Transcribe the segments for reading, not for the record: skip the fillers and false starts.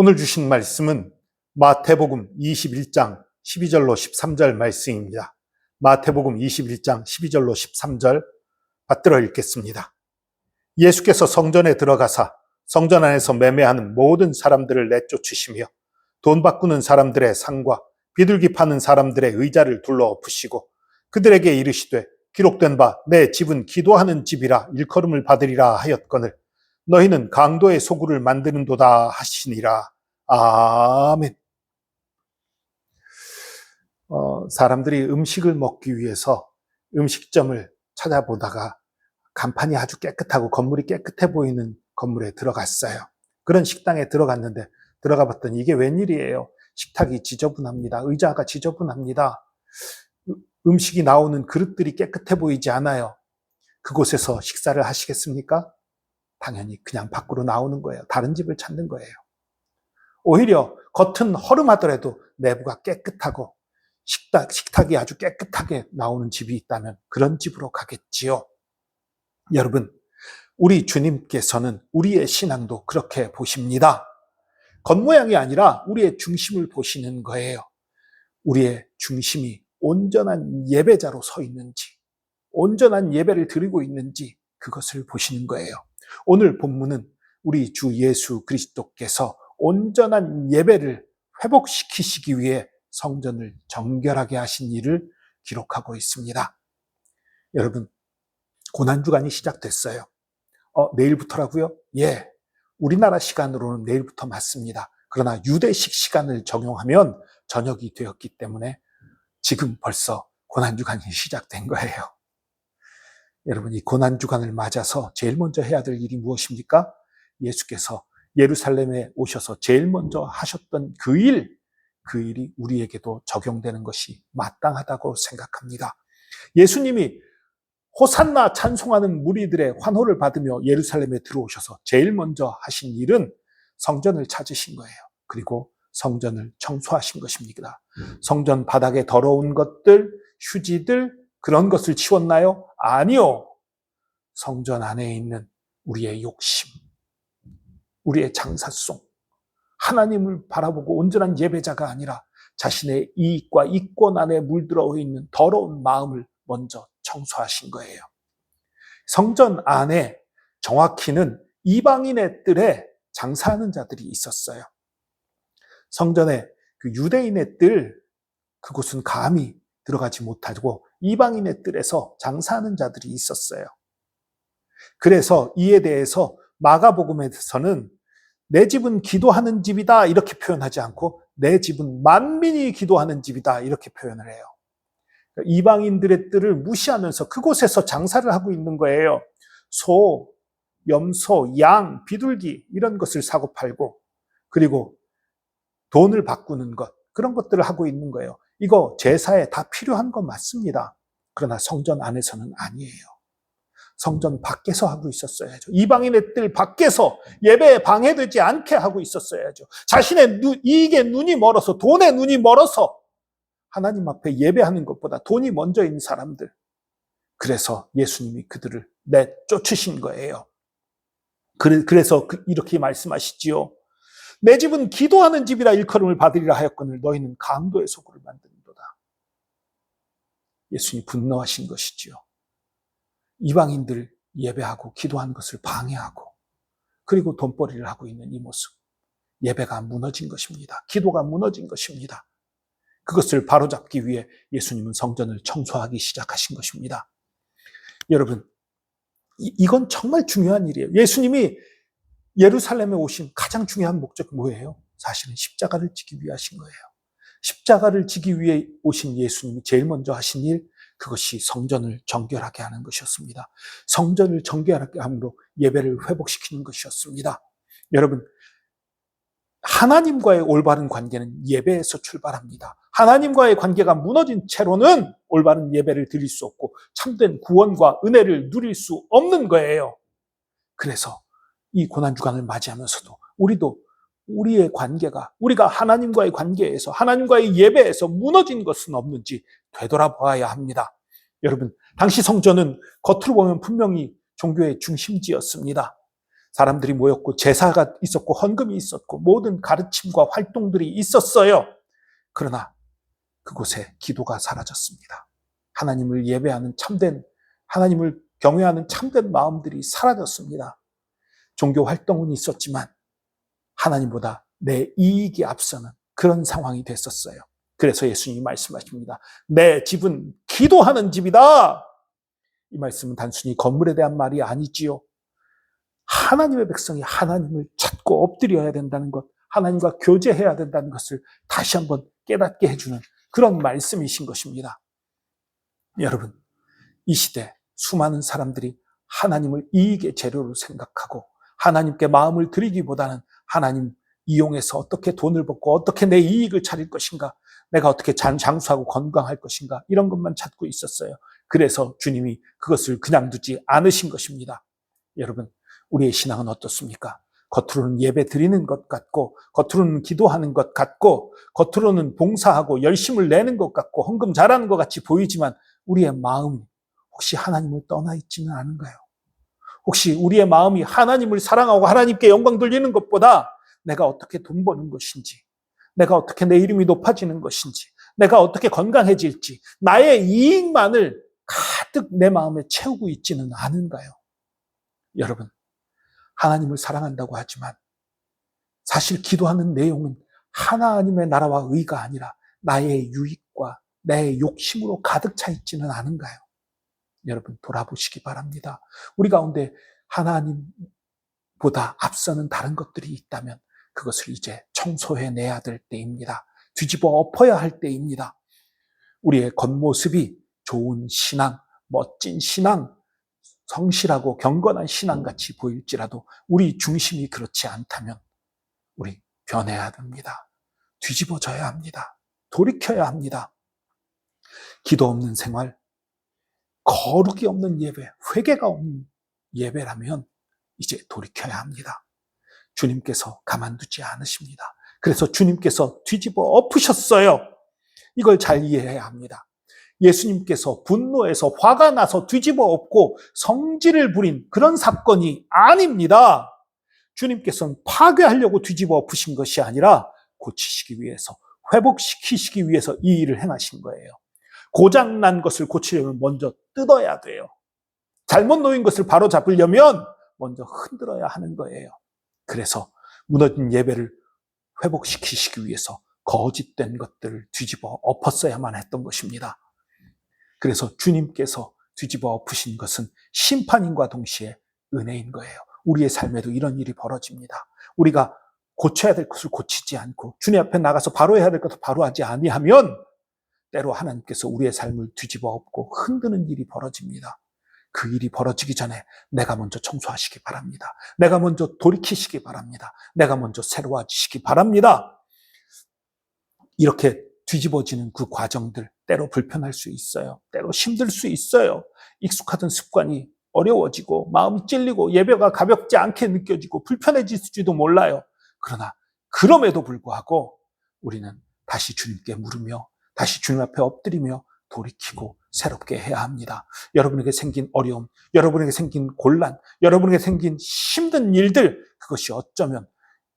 오늘 주신 말씀은 마태복음 21장 12절로 13절 말씀입니다. 마태복음 21장 12절로 13절 받들어 읽겠습니다. 예수께서 성전에 들어가사 성전 안에서 매매하는 모든 사람들을 내쫓으시며 돈 바꾸는 사람들의 상과 비둘기 파는 사람들의 의자를 둘러 엎으시고 그들에게 이르시되 기록된 바 내 집은 기도하는 집이라 일컬음을 받으리라 하였거늘 너희는 강도의 소굴을 만드는도다 하시니라. 아멘. 사람들이 음식을 먹기 위해서 음식점을 찾아보다가 간판이 아주 깨끗하고 건물이 깨끗해 보이는 건물에 들어갔어요. 그런 식당에 들어갔는데 들어가 봤더니 이게 웬일이에요? 식탁이 지저분합니다. 의자가 지저분합니다. 음식이 나오는 그릇들이 깨끗해 보이지 않아요. 그곳에서 식사를 하시겠습니까? 당연히 그냥 밖으로 나오는 거예요. 다른 집을 찾는 거예요. 오히려 겉은 허름하더라도 내부가 깨끗하고 식탁이 아주 깨끗하게 나오는 집이 있다면 그런 집으로 가겠지요. 여러분, 우리 주님께서는 우리의 신앙도 그렇게 보십니다. 겉모양이 아니라 우리의 중심을 보시는 거예요. 우리의 중심이 온전한 예배자로 서 있는지, 온전한 예배를 드리고 있는지 그것을 보시는 거예요. 오늘 본문은 우리 주 예수 그리스도께서 온전한 예배를 회복시키시기 위해 성전을 정결하게 하신 일을 기록하고 있습니다. 여러분, 고난주간이 시작됐어요. 내일부터라고요? 예, 우리나라 시간으로는 내일부터 맞습니다. 그러나 유대식 시간을 적용하면 저녁이 되었기 때문에 지금 벌써 고난주간이 시작된 거예요. 여러분, 이 고난주간을 맞아서 제일 먼저 해야 될 일이 무엇입니까? 예수께서 예루살렘에 오셔서 제일 먼저 하셨던 그 일이 우리에게도 적용되는 것이 마땅하다고 생각합니다. 예수님이 호산나 찬송하는 무리들의 환호를 받으며 예루살렘에 들어오셔서 제일 먼저 하신 일은 성전을 찾으신 거예요. 그리고 성전을 청소하신 것입니다. 성전 바닥에 더러운 것들, 휴지들, 그런 것을 치웠나요? 아니요. 성전 안에 있는 우리의 욕심, 우리의 장사성, 하나님을 바라보고 온전한 예배자가 아니라 자신의 이익과 이권 안에 물들어 있는 더러운 마음을 먼저 청소하신 거예요. 성전 안에 정확히는 이방인의 뜰에 장사하는 자들이 있었어요. 성전에 그 유대인의 뜰, 그곳은 감히 들어가지 못하고 이방인의 뜰에서 장사하는 자들이 있었어요. 그래서 이에 대해서 마가복음에서는 내 집은 기도하는 집이다 이렇게 표현하지 않고 내 집은 만민이 기도하는 집이다 이렇게 표현을 해요. 이방인들의 뜰을 무시하면서 그곳에서 장사를 하고 있는 거예요. 소, 염소, 양, 비둘기 이런 것을 사고 팔고 그리고 돈을 바꾸는 것, 그런 것들을 하고 있는 거예요. 이거 제사에 다 필요한 건 맞습니다. 그러나 성전 안에서는 아니에요. 성전 밖에서 하고 있었어야죠. 이방인의 뜰 밖에서 예배에 방해되지 않게 하고 있었어야죠. 자신의 이익에 눈이 멀어서, 돈에 눈이 멀어서 하나님 앞에 예배하는 것보다 돈이 먼저 있는 사람들. 그래서 예수님이 그들을 내쫓으신 거예요. 그래서 이렇게 말씀하시지요. 내 집은 기도하는 집이라 일컬음을 받으리라 하였거늘 너희는 강도의 소굴을 만드는도다. 예수님이 분노하신 것이지요. 이방인들 예배하고 기도하는 것을 방해하고 그리고 돈벌이를 하고 있는 이 모습. 예배가 무너진 것입니다. 기도가 무너진 것입니다. 그것을 바로잡기 위해 예수님은 성전을 청소하기 시작하신 것입니다. 여러분, 이건 정말 중요한 일이에요. 예수님이 예루살렘에 오신 가장 중요한 목적이 뭐예요? 사실은 십자가를 지기 위하신 거예요. 십자가를 지기 위해 오신 예수님이 제일 먼저 하신 일, 그것이 성전을 정결하게 하는 것이었습니다. 성전을 정결하게 함으로 예배를 회복시키는 것이었습니다. 여러분, 하나님과의 올바른 관계는 예배에서 출발합니다. 하나님과의 관계가 무너진 채로는 올바른 예배를 드릴 수 없고 참된 구원과 은혜를 누릴 수 없는 거예요. 그래서 이 고난주간을 맞이하면서도 우리도 우리의 관계가, 우리가 하나님과의 관계에서, 하나님과의 예배에서 무너진 것은 없는지 되돌아봐야 합니다. 여러분, 당시 성전은 겉으로 보면 분명히 종교의 중심지였습니다. 사람들이 모였고 제사가 있었고 헌금이 있었고 모든 가르침과 활동들이 있었어요. 그러나 그곳에 기도가 사라졌습니다. 하나님을 예배하는 참된, 하나님을 경외하는 참된 마음들이 사라졌습니다. 종교 활동은 있었지만 하나님보다 내 이익이 앞서는 그런 상황이 됐었어요. 그래서 예수님이 말씀하십니다. 내 집은 기도하는 집이다. 이 말씀은 단순히 건물에 대한 말이 아니지요. 하나님의 백성이 하나님을 찾고 엎드려야 된다는 것, 하나님과 교제해야 된다는 것을 다시 한번 깨닫게 해주는 그런 말씀이신 것입니다. 여러분, 이 시대 수많은 사람들이 하나님을 이익의 재료로 생각하고 하나님께 마음을 드리기보다는 하나님 이용해서 어떻게 돈을 벌고 어떻게 내 이익을 차릴 것인가, 내가 어떻게 장수하고 건강할 것인가, 이런 것만 찾고 있었어요. 그래서 주님이 그것을 그냥 두지 않으신 것입니다. 여러분, 우리의 신앙은 어떻습니까? 겉으로는 예배 드리는 것 같고, 겉으로는 기도하는 것 같고, 겉으로는 봉사하고 열심을 내는 것 같고, 헌금 잘하는 것 같이 보이지만 우리의 마음이 혹시 하나님을 떠나 있지는 않은가요? 혹시 우리의 마음이 하나님을 사랑하고 하나님께 영광 돌리는 것보다 내가 어떻게 돈 버는 것인지, 내가 어떻게 내 이름이 높아지는 것인지, 내가 어떻게 건강해질지, 나의 이익만을 가득 내 마음에 채우고 있지는 않은가요? 여러분, 하나님을 사랑한다고 하지만 사실 기도하는 내용은 하나님의 나라와 의가 아니라 나의 유익과 내 욕심으로 가득 차 있지는 않은가요? 여러분, 돌아보시기 바랍니다. 우리 가운데 하나님보다 앞서는 다른 것들이 있다면 그것을 이제 청소해내야 될 때입니다. 뒤집어 엎어야 할 때입니다. 우리의 겉모습이 좋은 신앙, 멋진 신앙, 성실하고 경건한 신앙같이 보일지라도 우리 중심이 그렇지 않다면 우리 변해야 됩니다. 뒤집어져야 합니다. 돌이켜야 합니다. 기도 없는 생활, 거룩이 없는 예배, 회개가 없는 예배라면 이제 돌이켜야 합니다. 주님께서 가만두지 않으십니다. 그래서 주님께서 뒤집어 엎으셨어요. 이걸 잘 이해해야 합니다. 예수님께서 분노해서 화가 나서 뒤집어 엎고 성질을 부린 그런 사건이 아닙니다. 주님께서는 파괴하려고 뒤집어 엎으신 것이 아니라 고치시기 위해서, 회복시키시기 위해서 이 일을 행하신 거예요. 고장난 것을 고치려면 먼저 뜯어야 돼요. 잘못 놓인 것을 바로 잡으려면 먼저 흔들어야 하는 거예요. 그래서 무너진 예배를 회복시키시기 위해서 거짓된 것들을 뒤집어 엎었어야만 했던 것입니다. 그래서 주님께서 뒤집어 엎으신 것은 심판인과 동시에 은혜인 거예요. 우리의 삶에도 이런 일이 벌어집니다. 우리가 고쳐야 될 것을 고치지 않고 주님 앞에 나가서 바로 해야 될 것을 바로 하지 아니하면 때로 하나님께서 우리의 삶을 뒤집어 엎고 흔드는 일이 벌어집니다. 그 일이 벌어지기 전에 내가 먼저 청소하시기 바랍니다. 내가 먼저 돌이키시기 바랍니다. 내가 먼저 새로워지시기 바랍니다. 이렇게 뒤집어지는 그 과정들, 때로 불편할 수 있어요. 때로 힘들 수 있어요. 익숙하던 습관이 어려워지고 마음이 찔리고 예배가 가볍지 않게 느껴지고 불편해질지도 몰라요. 그러나 그럼에도 불구하고 우리는 다시 주님께 물으며 다시 주님 앞에 엎드리며 돌이키고 새롭게 해야 합니다. 여러분에게 생긴 어려움, 여러분에게 생긴 곤란, 여러분에게 생긴 힘든 일들, 그것이 어쩌면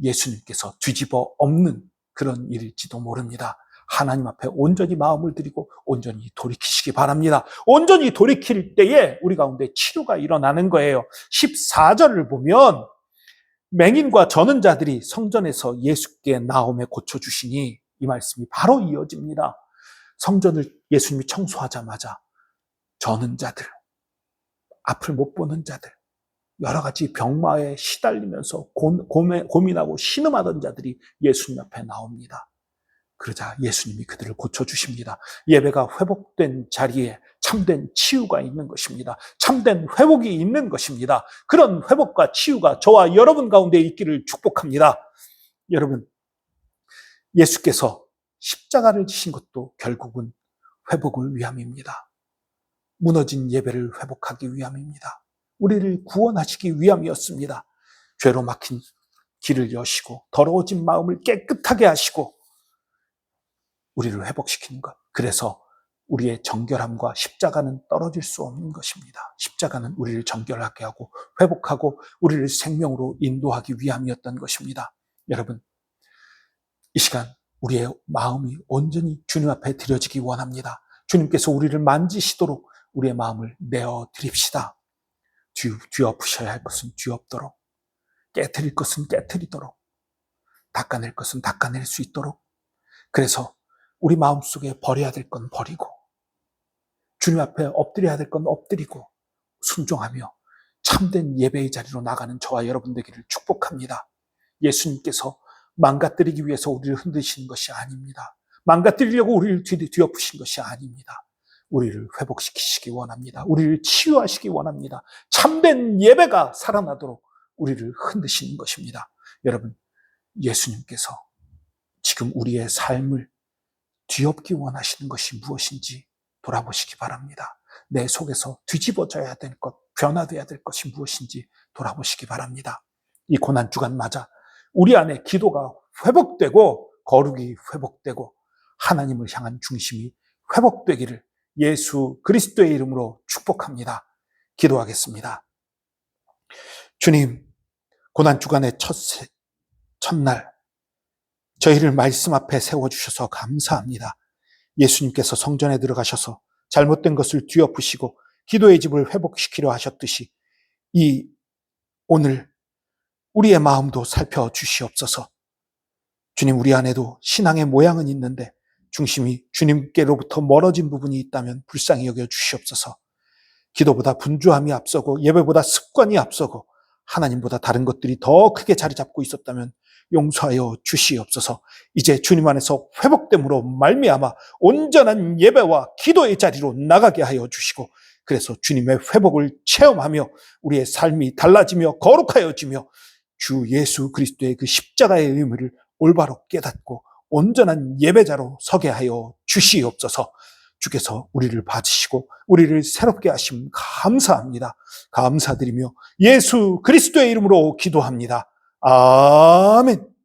예수님께서 뒤집어 엎는 그런 일일지도 모릅니다. 하나님 앞에 온전히 마음을 드리고 온전히 돌이키시기 바랍니다. 온전히 돌이킬 때에 우리 가운데 치료가 일어나는 거예요. 14절을 보면 맹인과 저는 자들이 성전에서 예수께 나오매 고쳐주시니, 이 말씀이 바로 이어집니다. 성전을 예수님이 청소하자마자 저는 자들, 앞을 못 보는 자들, 여러 가지 병마에 시달리면서 고민하고 신음하던 자들이 예수님 앞에 나옵니다. 그러자 예수님이 그들을 고쳐주십니다. 예배가 회복된 자리에 참된 치유가 있는 것입니다. 참된 회복이 있는 것입니다. 그런 회복과 치유가 저와 여러분 가운데 있기를 축복합니다. 여러분, 예수께서 십자가를 지신 것도 결국은 회복을 위함입니다. 무너진 예배를 회복하기 위함입니다. 우리를 구원하시기 위함이었습니다. 죄로 막힌 길을 여시고 더러워진 마음을 깨끗하게 하시고 우리를 회복시키는 것. 그래서 우리의 정결함과 십자가는 떨어질 수 없는 것입니다. 십자가는 우리를 정결하게 하고 회복하고 우리를 생명으로 인도하기 위함이었던 것입니다. 여러분, 이 시간 우리의 마음이 온전히 주님 앞에 드려지기 원합니다. 주님께서 우리를 만지시도록 우리의 마음을 내어 드립시다. 뒤엎으셔야 할 것은 뒤엎도록, 깨트릴 것은 깨트리도록, 닦아낼 것은 닦아낼 수 있도록, 그래서 우리 마음속에 버려야 될 건 버리고 주님 앞에 엎드려야 될 건 엎드리고 순종하며 참된 예배의 자리로 나가는 저와 여러분 되기를 축복합니다. 예수님께서 망가뜨리기 위해서 우리를 흔드시는 것이 아닙니다. 망가뜨리려고 우리를 뒤엎으신 것이 아닙니다. 우리를 회복시키시기 원합니다. 우리를 치유하시기 원합니다. 참된 예배가 살아나도록 우리를 흔드시는 것입니다. 여러분, 예수님께서 지금 우리의 삶을 뒤엎기 원하시는 것이 무엇인지 돌아보시기 바랍니다. 내 속에서 뒤집어져야 될 것, 변화돼야 될 것이 무엇인지 돌아보시기 바랍니다. 이 고난주간 맞아 우리 안에 기도가 회복되고 거룩이 회복되고 하나님을 향한 중심이 회복되기를 예수 그리스도의 이름으로 축복합니다. 기도하겠습니다. 주님, 고난주간의 첫날 저희를 말씀 앞에 세워주셔서 감사합니다. 예수님께서 성전에 들어가셔서 잘못된 것을 뒤엎으시고 기도의 집을 회복시키려 하셨듯이 오늘 우리의 마음도 살펴주시옵소서. 주님, 우리 안에도 신앙의 모양은 있는데 중심이 주님께로부터 멀어진 부분이 있다면 불쌍히 여겨 주시옵소서. 기도보다 분주함이 앞서고 예배보다 습관이 앞서고 하나님보다 다른 것들이 더 크게 자리 잡고 있었다면 용서하여 주시옵소서. 이제 주님 안에서 회복됨으로 말미암아 온전한 예배와 기도의 자리로 나가게 하여 주시고, 그래서 주님의 회복을 체험하며 우리의 삶이 달라지며 거룩하여지며 주 예수 그리스도의 그 십자가의 의미를 올바로 깨닫고 온전한 예배자로 서게 하여 주시옵소서. 주께서 우리를 봐주시고 우리를 새롭게 하심 감사합니다. 감사드리며 예수 그리스도의 이름으로 기도합니다. 아멘.